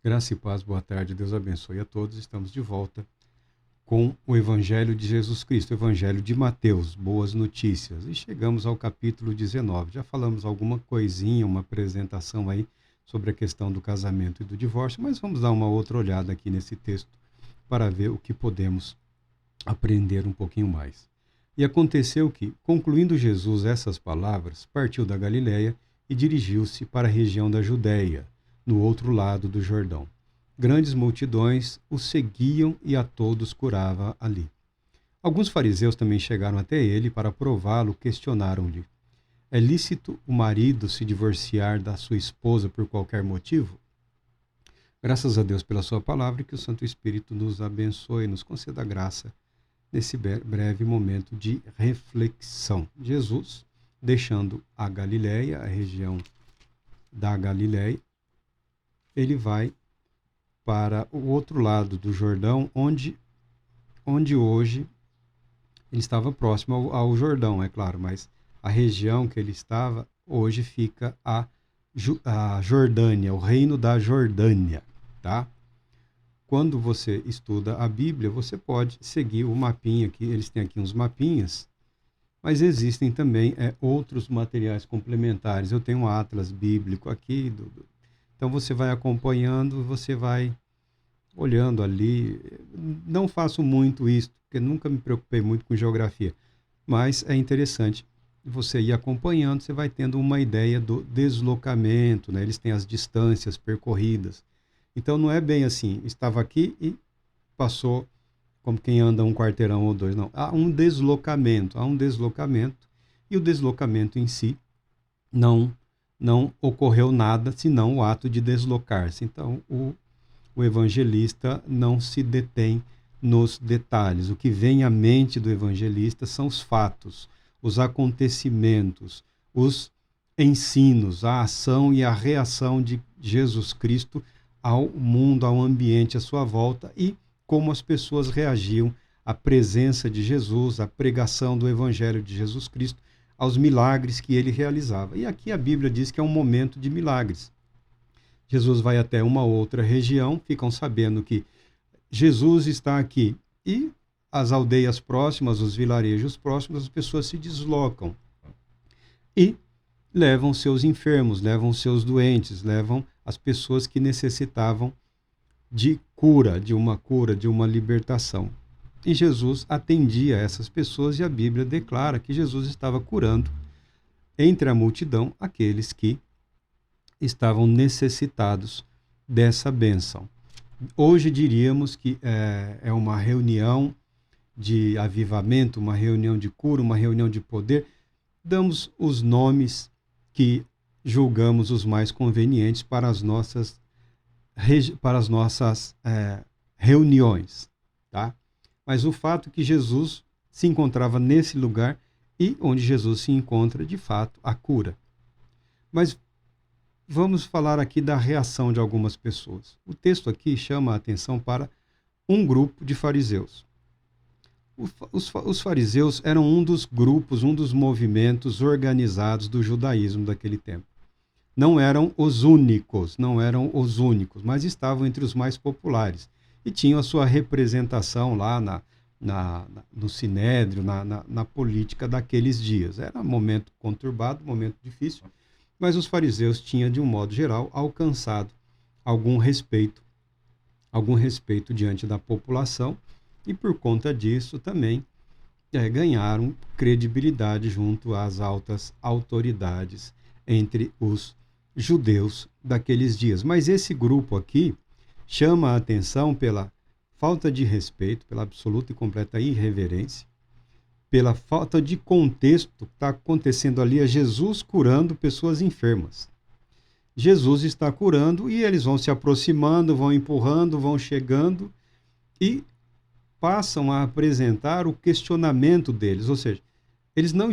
Graça e paz, boa tarde, Deus abençoe a todos. Estamos de volta com o Evangelho de Jesus Cristo, o Evangelho de Mateus, boas notícias. E chegamos ao capítulo 19. Já falamos alguma coisinha, uma apresentação aí sobre a questão do casamento e do divórcio, mas vamos dar uma outra olhada aqui nesse texto para ver o que podemos aprender um pouquinho mais. E aconteceu que, concluindo Jesus essas palavras, partiu da Galiléia e dirigiu-se para a região da Judéia, no outro lado do Jordão. Grandes multidões o seguiam e a todos curava ali. Alguns fariseus também chegaram até ele para prová-lo, questionaram-lhe: é lícito o marido se divorciar da sua esposa por qualquer motivo? Graças a Deus pela sua palavra e que o Santo Espírito nos abençoe e nos conceda graça nesse breve momento de reflexão. Jesus, deixando a Galiléia, a região da Galiléia, ele vai para o outro lado do Jordão, onde hoje ele estava próximo ao Jordão, é claro, mas a região que ele estava hoje fica a Jordânia, o reino da Jordânia, tá? Quando você estuda a Bíblia, você pode seguir o mapinha aqui, eles têm aqui uns mapinhas, mas existem também outros materiais complementares. Eu tenho um atlas bíblico aqui, então você vai acompanhando, você vai olhando ali. Não faço muito isso, porque nunca me preocupei muito com geografia, mas é interessante você ir acompanhando, você vai tendo uma ideia do deslocamento, né? Eles têm as distâncias percorridas. Então não é bem assim, estava aqui e passou como quem anda um quarteirão ou dois, não. Há um deslocamento, e o deslocamento em si não ocorreu nada senão o ato de deslocar-se. Então o evangelista não se detém nos detalhes. O que vem à mente do evangelista são os fatos, os acontecimentos, os ensinos, a ação e a reação de Jesus Cristo ao mundo, ao ambiente à sua volta e como as pessoas reagiam à presença de Jesus, à pregação do Evangelho de Jesus Cristo, aos milagres que ele realizava. E aqui a Bíblia diz que é um momento de milagres. Jesus vai até uma outra região, ficam sabendo que Jesus está aqui e as aldeias próximas, os vilarejos próximos, as pessoas se deslocam e levam seus enfermos, levam seus doentes, levam as pessoas que necessitavam de cura, de uma libertação. E Jesus atendia essas pessoas e a Bíblia declara que Jesus estava curando entre a multidão aqueles que estavam necessitados dessa bênção. Hoje diríamos que é uma reunião de avivamento, uma reunião de cura, uma reunião de poder. Damos os nomes que julgamos os mais convenientes para as nossas reuniões, tá? Mas o fato é que Jesus se encontrava nesse lugar e onde Jesus se encontra, de fato, a cura. Mas vamos falar aqui da reação de algumas pessoas. O texto aqui chama a atenção para um grupo de fariseus. Os fariseus eram um dos grupos, um dos movimentos organizados do judaísmo daquele tempo. Não eram os únicos, mas estavam entre os mais populares. E tinham a sua representação lá no sinédrio, na política daqueles dias. Era um momento conturbado, um momento difícil, mas os fariseus tinham, de um modo geral, alcançado algum respeito diante da população e, por conta disso, também ganharam credibilidade junto às altas autoridades entre os judeus daqueles dias. Mas esse grupo aqui chama a atenção pela falta de respeito, pela absoluta e completa irreverência, pela falta de contexto que está acontecendo ali, é Jesus curando pessoas enfermas. Jesus está curando e eles vão se aproximando, vão empurrando, vão chegando e passam a apresentar o questionamento deles, ou seja, eles não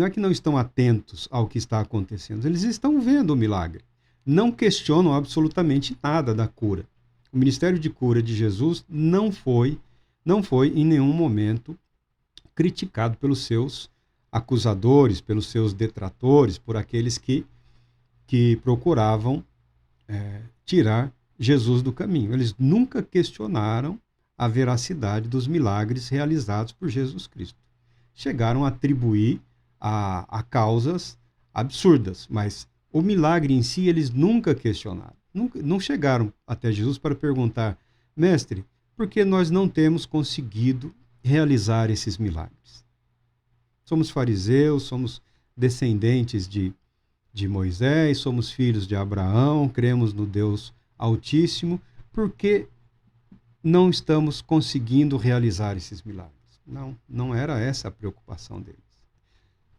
é que não estão atentos ao que está acontecendo, eles estão vendo o milagre, não questionam absolutamente nada da cura. O ministério de cura de Jesus não foi em nenhum momento criticado pelos seus acusadores, pelos seus detratores, por aqueles que procuravam tirar Jesus do caminho. Eles nunca questionaram a veracidade dos milagres realizados por Jesus Cristo. Chegaram a atribuir a causas absurdas, mas o milagre em si eles nunca questionaram. Não chegaram até Jesus para perguntar: mestre, por que nós não temos conseguido realizar esses milagres? Somos fariseus, somos descendentes de Moisés, somos filhos de Abraão, cremos no Deus Altíssimo, por que não estamos conseguindo realizar esses milagres? Não era essa a preocupação deles.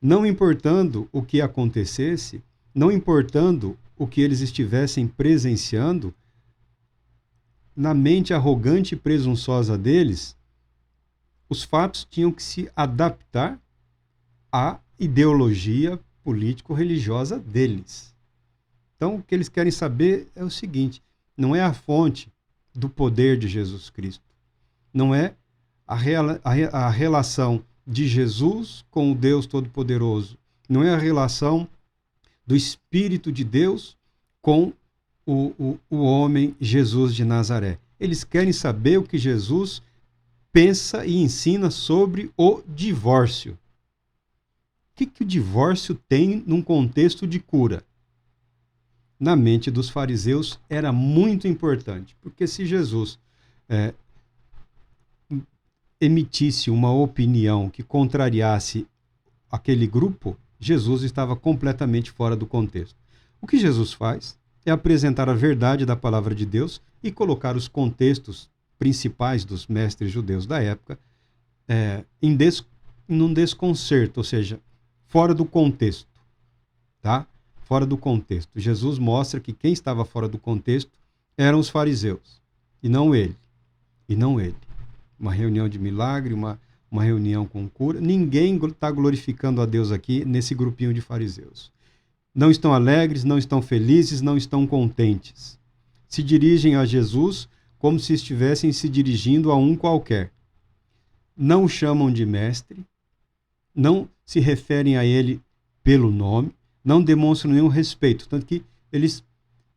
Não importando o que acontecesse, não importando o que eles estivessem presenciando, na mente arrogante e presunçosa deles, os fatos tinham que se adaptar à ideologia político-religiosa deles. Então, o que eles querem saber é o seguinte: não é a fonte do poder de Jesus Cristo, não é a relação de Jesus com o Deus Todo-Poderoso, não é a relação do Espírito de Deus com o homem Jesus de Nazaré. Eles querem saber o que Jesus pensa e ensina sobre o divórcio. O que o divórcio tem num contexto de cura? Na mente dos fariseus era muito importante, porque se Jesus emitisse uma opinião que contrariasse aquele grupo, Jesus estava completamente fora do contexto. O que Jesus faz é apresentar a verdade da palavra de Deus e colocar os contextos principais dos mestres judeus da época num desconcerto, ou seja, fora do contexto, tá? Fora do contexto. Jesus mostra que quem estava fora do contexto eram os fariseus, e não ele. Uma reunião de milagre, uma reunião com cura. Ninguém está glorificando a Deus aqui nesse grupinho de fariseus. Não estão alegres, não estão felizes, não estão contentes. Se dirigem a Jesus como se estivessem se dirigindo a um qualquer. Não o chamam de mestre, não se referem a ele pelo nome, não demonstram nenhum respeito. Tanto que eles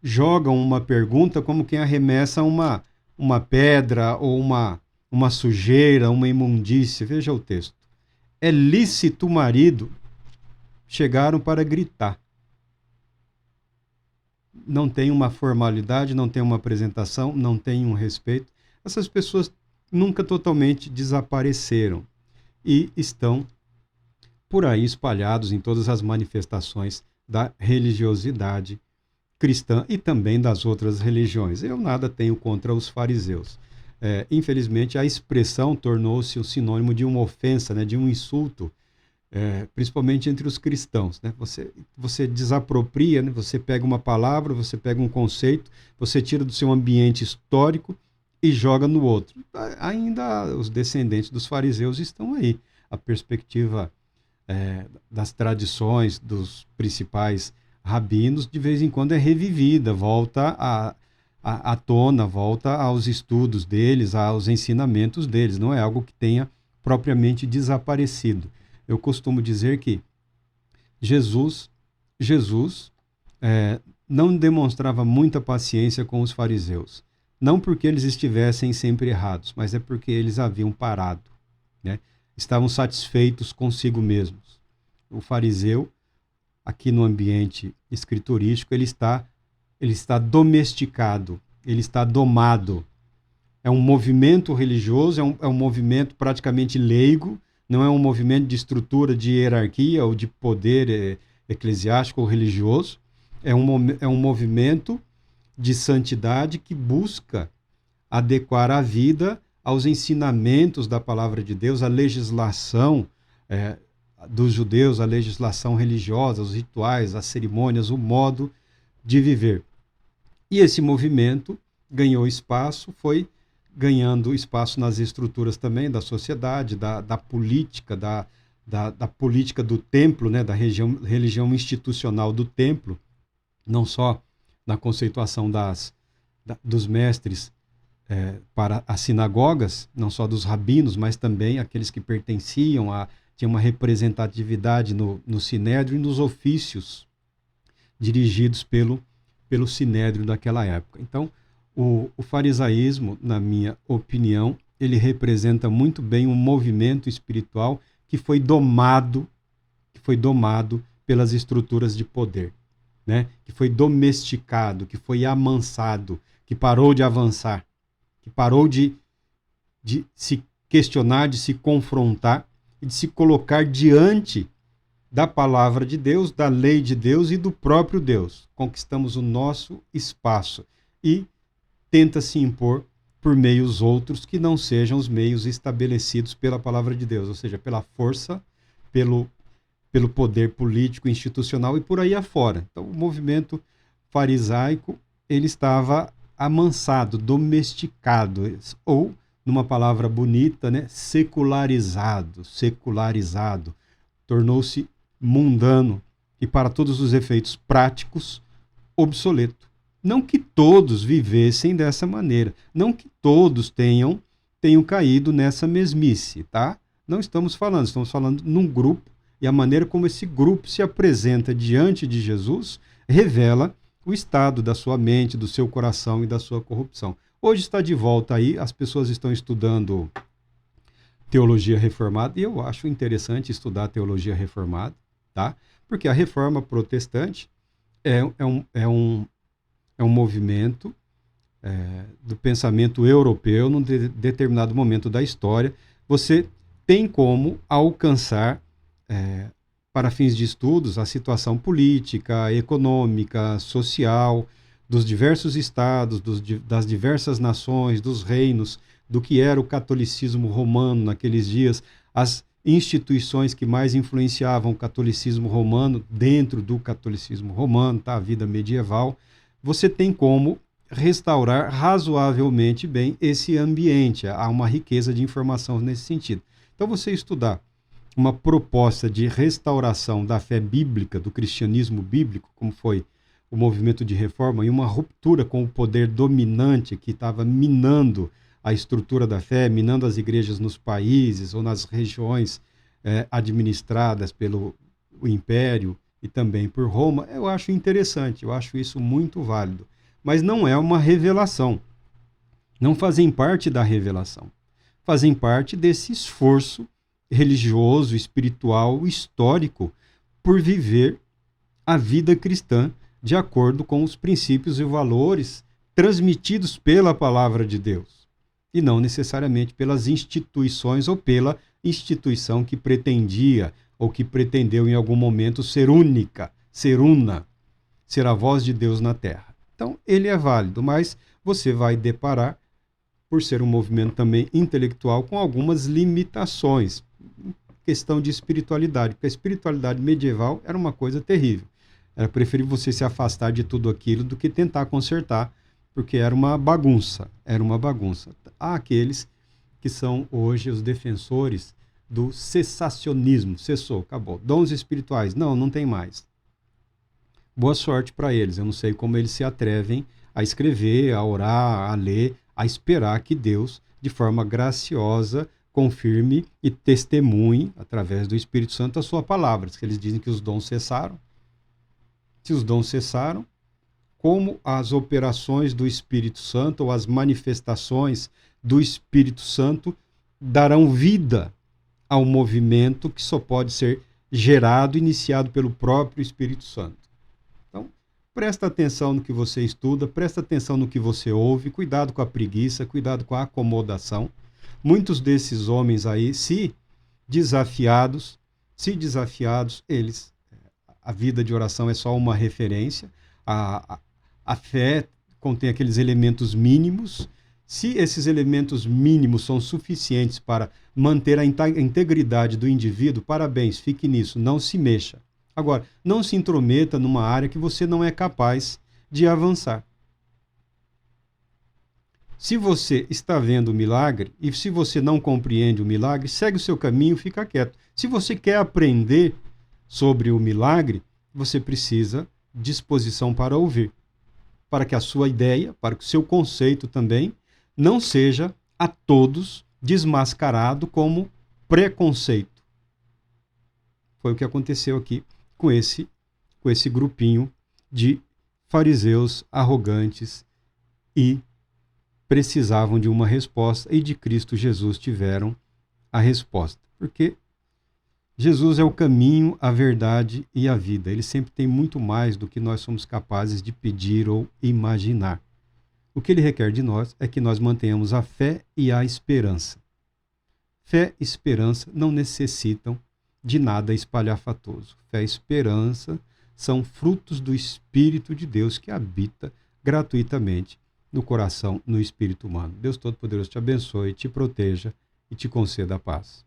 jogam uma pergunta como quem arremessa uma pedra ou uma sujeira, uma imundície. Veja o texto. É lícito o marido? Chegaram para gritar. Não tem uma formalidade, não tem uma apresentação, não tem um respeito. Essas pessoas nunca totalmente desapareceram e estão por aí espalhados em todas as manifestações da religiosidade cristã e também das outras religiões. Eu nada tenho contra os fariseus. Infelizmente, a expressão tornou-se um sinônimo de uma ofensa, né, de um insulto, principalmente entre os cristãos. Né? Você desapropria, né? Você pega uma palavra, você pega um conceito, você tira do seu ambiente histórico e joga no outro. Ainda os descendentes dos fariseus estão aí. A perspectiva das tradições dos principais rabinos, de vez em quando é revivida, volta à tona, volta aos estudos deles, aos ensinamentos deles. Não é algo que tenha propriamente desaparecido. Eu costumo dizer que Jesus não demonstrava muita paciência com os fariseus. Não porque eles estivessem sempre errados, mas é porque eles haviam parado, né? Estavam satisfeitos consigo mesmos. O fariseu, aqui no ambiente escriturístico, ele está domesticado, ele está domado. É um movimento religioso, é um movimento praticamente leigo, não é um movimento de estrutura de hierarquia ou de poder eclesiástico ou religioso. É um movimento de santidade que busca adequar a vida aos ensinamentos da palavra de Deus, à legislação dos judeus, a legislação religiosa, os rituais, as cerimônias, o modo de viver. E esse movimento ganhou espaço, foi ganhando espaço nas estruturas também da sociedade, da política, da política do templo, né, da religião institucional do templo, não só na conceituação dos mestres para as sinagogas, não só dos rabinos, mas também aqueles que pertenciam tinha uma representatividade no sinédrio e nos ofícios dirigidos pelo pelo sinédrio daquela época. Então, o farisaísmo, na minha opinião, ele representa muito bem um movimento espiritual que foi domado pelas estruturas de poder, né? Que foi domesticado, que foi amansado, que parou de avançar, que parou de se questionar, de se confrontar e de se colocar diante da palavra de Deus, da lei de Deus e do próprio Deus. Conquistamos o nosso espaço e tenta se impor por meios outros que não sejam os meios estabelecidos pela palavra de Deus, ou seja, pela força, pelo poder político, institucional e por aí afora. Então, o movimento farisaico, ele estava amansado, domesticado, ou, numa palavra bonita, né, secularizado, tornou-se mundano e, para todos os efeitos práticos, obsoleto. Não que todos vivessem dessa maneira, não que todos tenham caído nessa mesmice, tá? Não estamos falando num grupo, e a maneira como esse grupo se apresenta diante de Jesus revela o estado da sua mente, do seu coração e da sua corrupção. Hoje está de volta aí, as pessoas estão estudando teologia reformada, e eu acho interessante estudar teologia reformada, tá? Porque a reforma protestante é um movimento do pensamento europeu num determinado momento da história. Você tem como alcançar, para fins de estudos, a situação política, econômica, social dos diversos estados, das diversas nações, dos reinos, do que era o catolicismo romano naqueles dias, as instituições que mais influenciavam o catolicismo romano, dentro do catolicismo romano, tá? A vida medieval. Você tem como restaurar razoavelmente bem esse ambiente. Há uma riqueza de informação nesse sentido. Então, você estudar uma proposta de restauração da fé bíblica, do cristianismo bíblico, como foi o movimento de reforma, e uma ruptura com o poder dominante que estava minando a estrutura da fé, minando as igrejas nos países ou nas regiões administradas pelo Império e também por Roma, eu acho interessante, eu acho isso muito válido. Mas não é uma revelação. Não fazem parte da revelação. Fazem parte desse esforço religioso, espiritual, histórico, por viver a vida cristã de acordo com os princípios e valores transmitidos pela palavra de Deus, e não necessariamente pelas instituições ou pela instituição que pretendia ou que pretendeu em algum momento ser única, ser una, ser a voz de Deus na terra. Então, ele é válido, mas você vai deparar, por ser um movimento também intelectual, com algumas limitações. Questão de espiritualidade, porque a espiritualidade medieval era uma coisa terrível. Era preferível você se afastar de tudo aquilo do que tentar consertar, porque era uma bagunça, Há aqueles que são hoje os defensores do cessacionismo. Cessou, acabou. Dons espirituais, não tem mais. Boa sorte para eles. Eu não sei como eles se atrevem a escrever, a orar, a ler, a esperar que Deus, de forma graciosa, confirme e testemunhe, através do Espírito Santo, a sua palavra. Se eles dizem que os dons cessaram. Se os dons cessaram, como as operações do Espírito Santo ou as manifestações do Espírito Santo darão vida ao movimento que só pode ser gerado, iniciado pelo próprio Espírito Santo. Então, presta atenção no que você estuda, presta atenção no que você ouve, cuidado com a preguiça, cuidado com a acomodação. Muitos desses homens aí, se desafiados, eles, a vida de oração é só uma referência, a fé contém aqueles elementos mínimos. Se esses elementos mínimos são suficientes para manter a integridade do indivíduo, parabéns, fique nisso, não se mexa. Agora, não se intrometa numa área que você não é capaz de avançar. Se você está vendo o milagre e se você não compreende o milagre, segue o seu caminho, fica quieto. Se você quer aprender sobre o milagre, você precisa de disposição para ouvir, para que a sua ideia, para que o seu conceito também não seja a todos desmascarado como preconceito. Foi o que aconteceu aqui com esse grupinho de fariseus arrogantes e precisavam de uma resposta, e de Cristo Jesus tiveram a resposta. Porque Jesus é o caminho, a verdade e a vida. Ele sempre tem muito mais do que nós somos capazes de pedir ou imaginar. O que ele requer de nós é que nós mantenhamos a fé e a esperança. Fé e esperança não necessitam de nada espalhafatoso. Fé e esperança são frutos do Espírito de Deus que habita gratuitamente no coração, no espírito humano. Deus Todo-Poderoso te abençoe, te proteja e te conceda a paz.